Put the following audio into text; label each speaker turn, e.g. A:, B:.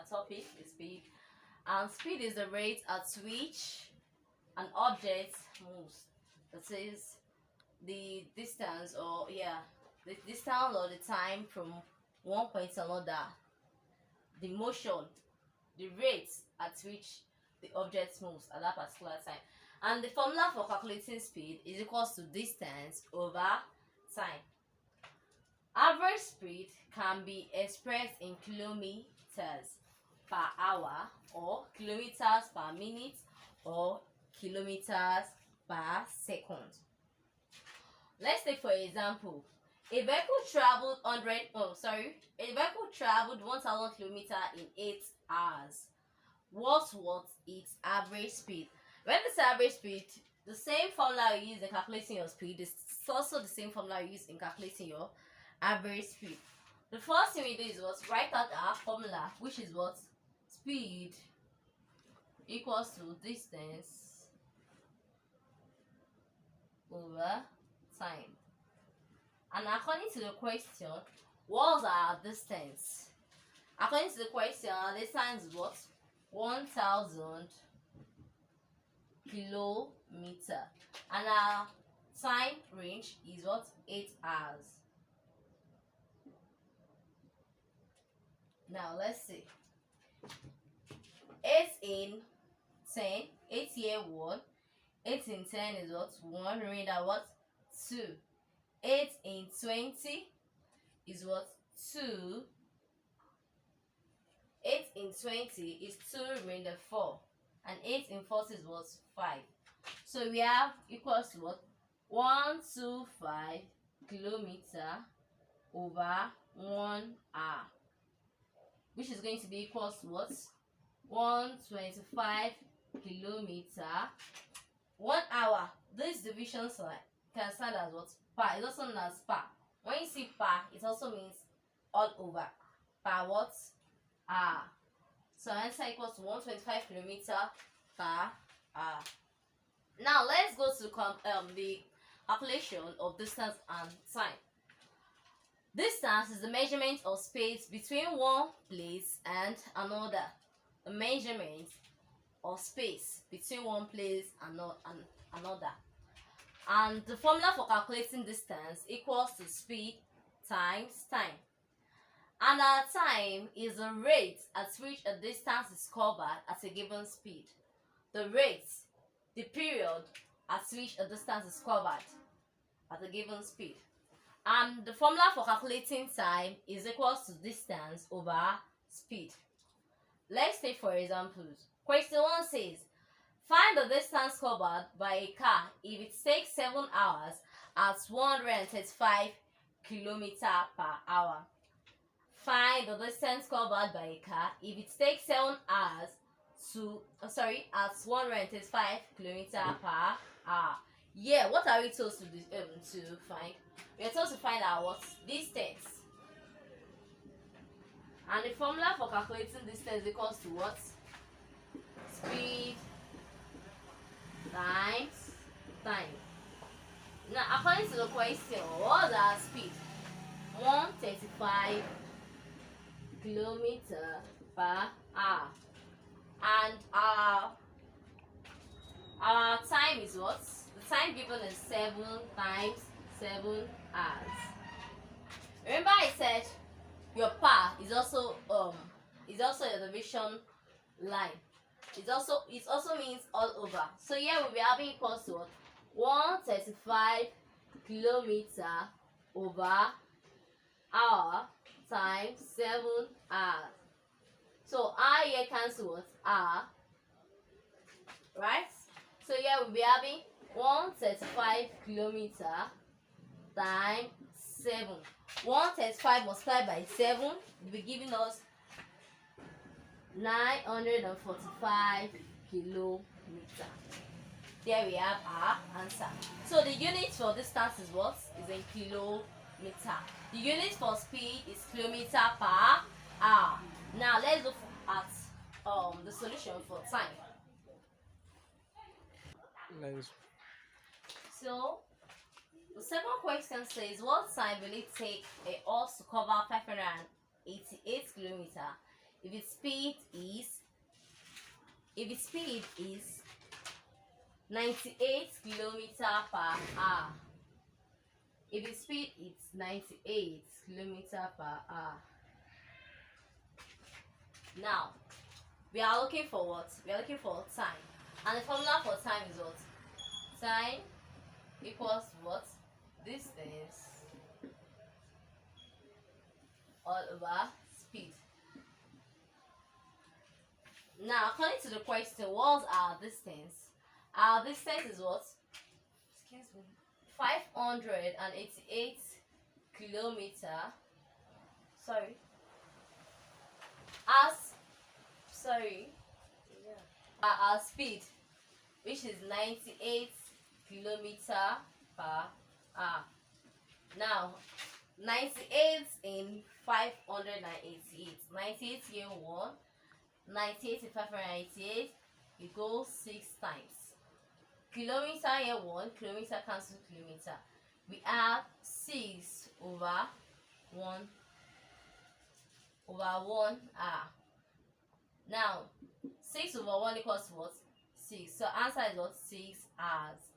A: topic is speed. And speed is the rate at which an object moves. That is the distance, or the distance or the time from one point to another. The motion, the rate at which the object moves at that particular time. And the formula for calculating speed is equals to distance over time. Average speed can be expressed in kilometers per hour, or kilometers per minute, or kilometers per second. Let's take for example, a vehicle traveled 1,000 kilometers in 8 hours. What was its average speed? When this average speed, the same formula you use in calculating your speed is also the same formula you use in calculating your average speed. The first thing we do is what? Write out our formula, which is what? Speed equals to distance over time. And according to the question, what was our distance? According to the question, our distance is what? 1,000 kilometer, and our time range is what? 8 hours. Now let's see. 8 in 10, 8 here 1, 8 in 10 is what? 1, remainder what? 2. 8 in 20 is what? 2. 8 in 20 is 2, remainder 4. And 8 in 40 is what? 5. So we have equals to what? 125 kilometer over 1 hour, which is going to be equals to what? 125 kilometer 1 hour. This division sign can stand as what? Per. It's also known as per. When you see per, it also means all over. Per what? Hour. So answer equals to 125 kilometer per hour. Now let's go to the calculation of distance and time. Distance is the measurement of space between one place and another. The measurement of space between one place and another. And the formula for calculating distance equals to speed times time. And our time is the rate at which a distance is covered at a given speed. The rate, the period at which a distance is covered at a given speed. And the formula for calculating time is equals to distance over speed. Let's take for examples. Question 1 says, find the distance covered by a car if it takes 7 hours at 135 kilometers per hour. Find the distance covered by a car if it takes 7 hours at 135 kilometers per hour. Yeah, what are we told to find? We are told to find our what? Distance. And the formula for calculating distance equals to what? Speed times time. Now, according to the question, what is our speed? 135 kilometers per hour. And our time is what? The time given is 7 times 7 hours. Remember I said your per is also a division line. It also means all over. So here we'll be having equals to what? 135 kilometer over hour times 7 hours. So hour here cancel what? Hour. Right? So here we'll be having 135 kilometer times 7. 135 multiplied by 7 will be giving us 945 kilometers. There we have our answer. So the unit for distance is what? Is in kilometer. The unit for speed is kilometer per hour. Now let's look at the solution for time.
B: Nice.
A: So the second question says, what time will it take a horse to cover 588 kilometers if its speed is 98 kilometer per hour. If its speed is 98 kilometer per hour. Now we are looking for what? We are looking for time. And the formula for time is what? Time equals what? Distance all over speed. Now, according to the question, what's our distance? Our distance is what? Excuse me. 588 kilometer. Sorry. Our speed, which is 98 kilometer per hour. Now, 98 in 588. 98 here 1. 98 in 588. It goes 6 times. Kilometer here 1. Kilometer cancel kilometer. We have 6 over 1 hour. Now 6 over 1 equals what? 6. So answer is what? 6 hours.